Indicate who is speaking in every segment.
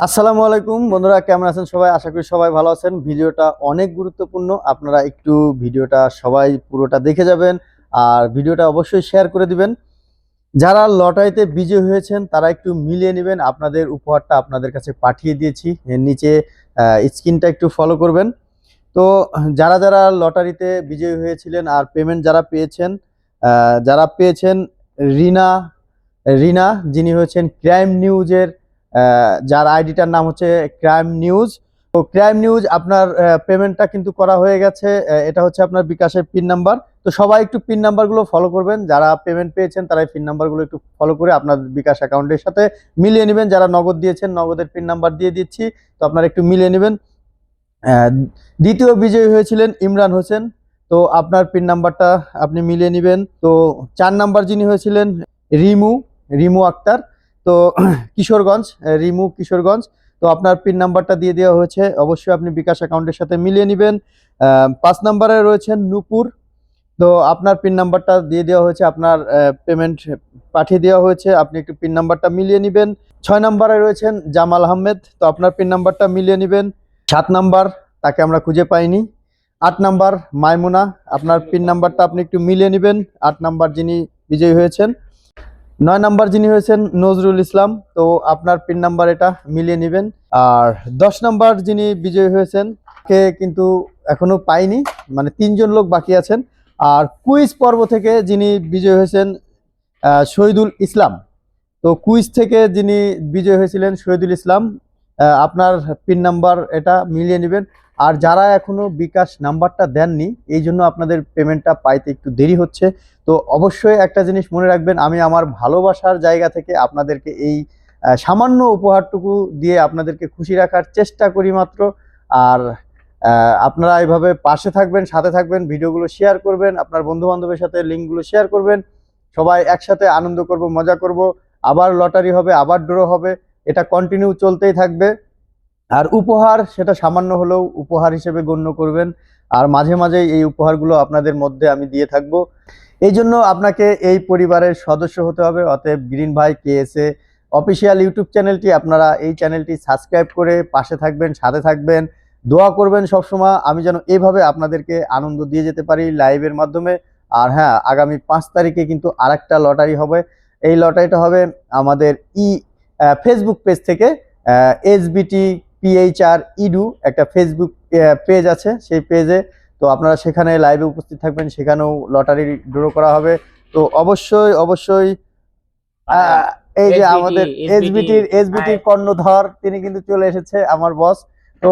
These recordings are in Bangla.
Speaker 1: আসসালামু আলাইকুম বন্ধুরা, কেমন আছেন সবাই? আশা করি সবাই ভালো আছেন। ভিডিওটা অনেক গুরুত্বপূর্ণ, আপনারা একটু ভিডিওটা সবাই পুরোটা দেখে যাবেন আর ভিডিওটা অবশ্যই শেয়ার করে দিবেন। যারা লটারিতে বিজয়ী হয়েছেন তারা একটু মিলিয়ে নেবেন। আপনাদের উপহারটা আপনাদের কাছে পাঠিয়ে দিয়েছি, এর নিচে স্ক্রিনটা একটু ফলো করবেন। তো যারা যারা লটারিতে বিজয়ী হয়েছিলেন আর পেমেন্ট যারা পেয়েছেন রিনা রিনা যিনি হয়েছেন ক্রাইম নিউজের, যার আইডিটার নাম হচ্ছে ক্রাইম নিউজ। তো ক্রাইম নিউজ আপনার পেমেন্টটা কিন্তু করা হয়ে গেছে। এটা হচ্ছে আপনার বিকাশের পিন নাম্বার। তো সবাই একটু পিন নাম্বারগুলো ফলো করবেন। যারা পেমেন্ট পেয়েছেন তারা পিন নাম্বারগুলো একটু ফলো করে আপনার বিকাশ অ্যাকাউন্টের সাথে মিলিয়ে নেবেন। যারা নগদ দিয়েছেন নগদের পিন নাম্বার দিয়ে দিচ্ছি, তো আপনারা একটু মিলিয়ে নেবেন। দ্বিতীয় বিজয়ী হয়েছিলেন ইমরান হোসেন, তো আপনার পিন নাম্বারটা আপনি মিলিয়ে নেবেন। তো 4 নাম্বার যিনি হয়েছিলেন রিমু রিমু আক্তার, তো কিশোরগঞ্জ, রিমু কিশোরগঞ্জ, তো আপনার পিন নাম্বারটা দিয়ে দেওয়া হয়েছে, অবশ্যই আপনি বিকাশ অ্যাকাউন্টের সাথে মিলিয়ে নেবেন। 5 নাম্বারে রয়েছেন নূপুর, তো আপনার পিন নাম্বারটা দিয়ে দেওয়া হয়েছে, আপনার পেমেন্ট পাঠিয়ে দেওয়া হয়েছে, আপনি একটু পিন নাম্বারটা মিলিয়ে নেবেন। 6 নাম্বারে রয়েছেন জামাল আহমেদ, তো আপনার পিন নাম্বারটা মিলিয়ে নেবেন। 7 নাম্বার, তাকে আমরা খুঁজে পাইনি। 8 নাম্বার মাইমুনা, আপনার পিন নাম্বারটা আপনি একটু মিলিয়ে নেবেন। 8 নাম্বার যিনি বিজয়ী হয়েছেন। 9 নাম্বার যিনি হয়েছেন নজরুল ইসলাম, তো আপনার পিন নাম্বার এটা মিলিয়ে নেবেন। আর 10 নাম্বার যিনি বিজয়ী হয়েছেন কে কিন্তু এখনো পাইনি, মানে 3 জন লোক বাকি আছেন। আর কুইজ পর্ব থেকে যিনি বিজয়ী হয়েছেন শহীদুল ইসলাম, তো কুইজ থেকে যিনি বিজয়ী হয়েছিলেন শহীদুল ইসলাম, আপনার পিন নাম্বার এটা মিলিয়ে নেবেন। আর যারা এখনো বিকাশ নাম্বারটা দেননি, এই জন্য আপনাদের পেমেন্টটা পাইতে একটু দেরি হচ্ছে। তো অবশ্যই একটা জিনিস মনে রাখবেন, আমি আমার ভালোবাসার জায়গা থেকে আপনাদেরকে এই সামান্য উপহারটুকু দিয়ে আপনাদেরকে খুশি রাখার চেষ্টা করি মাত্র। আর আপনারা এইভাবে পাশে থাকবেন, সাথে থাকবেন, ভিডিওগুলো শেয়ার করবেন, আপনার বন্ধু বান্ধবের সাথে লিঙ্কগুলো শেয়ার করবেন। সবাই একসাথে আনন্দ করব, মজা করব। আবার লটারি হবে, আবার ড্র হবে, এটা কন্টিনিউ চলতেই থাকবে। আর উপহার সেটা সামান্য হলেও উপহার হিসেবে গণ্য করবেন। আর মাঝে মাঝে এই উপহারগুলো আপনাদের মধ্যে আমি দিয়ে থাকবো। এই জন্য আপনাকে এই পরিবারের সদস্য হতে হবে। অতএব গ্রিন ভাই কেএসএ অফিসিয়াল ইউটিউব চ্যানেলটি, আপনারা এই চ্যানেলটি সাবস্ক্রাইব করে পাশে থাকবেন, সাথে থাকবেন, দোয়া করবেন সবসময় আমি যেন এইভাবে আপনাদেরকে আনন্দ দিয়ে যেতে পারি লাইভের মাধ্যমে। আর হ্যাঁ, আগামী 5 তারিখে কিন্তু আরেকটা লটারি হবে। এই লটারিটা হবে আমাদের ফেসবুক পেজ থেকে। এসবিটি পিএইচআর ইডু একটা ফেসবুক পেজ আছে, সেই পেজে, তো আপনারা সেখানে লাইভে উপস্থিত থাকবেন, সেখানেও লটারি ড্র করা হবে। তো অবশ্যই অবশ্যই এই যে আমাদের এসবিটির কর্ণধর, তিনি কিন্তু চলে এসেছে, আমার বস। তো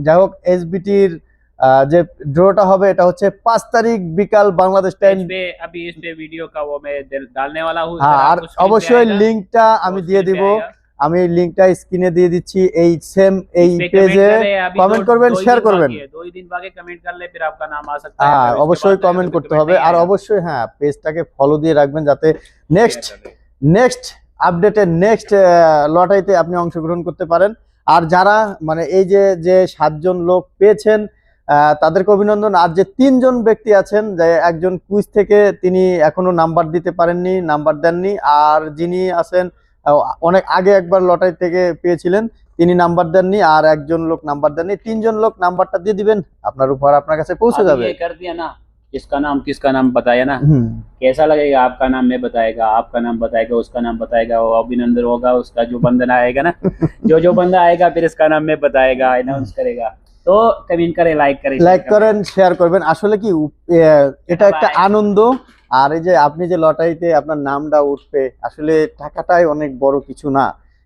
Speaker 1: যাই হোক, এসবিটির যে ড্রটা হবে এটা হচ্ছে 5 তারিখ বিকাল বাংলাদেশ টাইম। আর অবশ্যই লিঙ্কটা আমি দিয়ে দিব, আমি লিঙ্কটা স্ক্রিনে দিয়ে দিচ্ছি। এই সেম এই পেজে কমেন্ট করবেন, শেয়ার করবেন।
Speaker 2: 2 दिन बाद कमेंट कर ले फिर आपका नाम आ सकता है।
Speaker 1: হ্যাঁ, অবশ্যই কমেন্ট করতে হবে। আর অবশ্যই হ্যাঁ, পেজটাকে ফলো দিয়ে রাখবেন যাতে নেক্সট আপডেটে, নেক্সট লটারিতে আপনি অংশগ্রহণ করতে পারেন। আর যারা মানে এই যে 7 জন লোক পেয়েছেন তাদেরকে অভিনন্দন। আর যে 3 জন ব্যক্তি আছেন, যে একজন কুইজ থেকে তিনি এখনো নাম্বার দিতে পারেননি, নাম্বার দেননি। আর যিনি আছেন অনেক আগে একবার লটারি থেকে পেয়েছিলেন, তিনি নাম্বার দেননি। আর একজন লোক নাম্বার দেননি। 3 জন লোক নাম্বারটা দিয়ে দিবেন, আপনার উপহার আপনার কাছে পৌঁছে যাবে।
Speaker 2: ये कर दिया ना, किसका नाम बताया ना, कैसा लगेगा? आपका नाम मैं बताएगा, आपका नाम बताएगा, उसका नाम बताएगा, वो अभिनंदन होगा, उसका जो बंदना आएगा ना, जो बंदा आएगा फिर इसका नाम मैं बताएगा, अनाउंस करेगा। तो कमेंट करें, लाइक
Speaker 1: करें, শেয়ার করবেন। আসলে কি এটা একটা আনন্দ। আর এই যে আপনি যে লটারিতে আপনার নামটা উঠবে, আসলে টাকাটাই অনেক বড় কিছু না।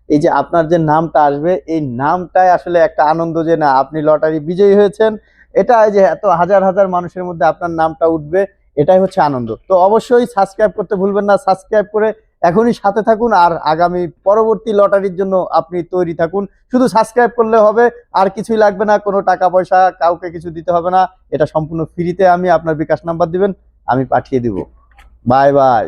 Speaker 1: এই যে আপনার যে নামটা আসবে, এই নামটাই আসলে একটা আনন্দ, যে না আপনি লটারি বিজয়ী হয়েছেন। এটা যে এত হাজার হাজার মানুষের মধ্যে আপনার নামটা উঠবে, এটাই হচ্ছে আনন্দ। তো অবশ্যই সাবস্ক্রাইব করতে ভুলবেন না, সাবস্ক্রাইব করে এখনই সাথে থাকুন। আর আগামী পরবর্তী লটারির জন্য আপনি তৈরি থাকুন। শুধু সাবস্ক্রাইব করলে হবে, আর কিছুই লাগবে না, কোনো টাকা পয়সা কাউকে কিছু দিতে হবে না। এটা সম্পূর্ণ ফ্রিতে, আমি আপনার বিকাশ নাম্বার দিবেন, আমি পাঠিয়ে দিব। Bye bye.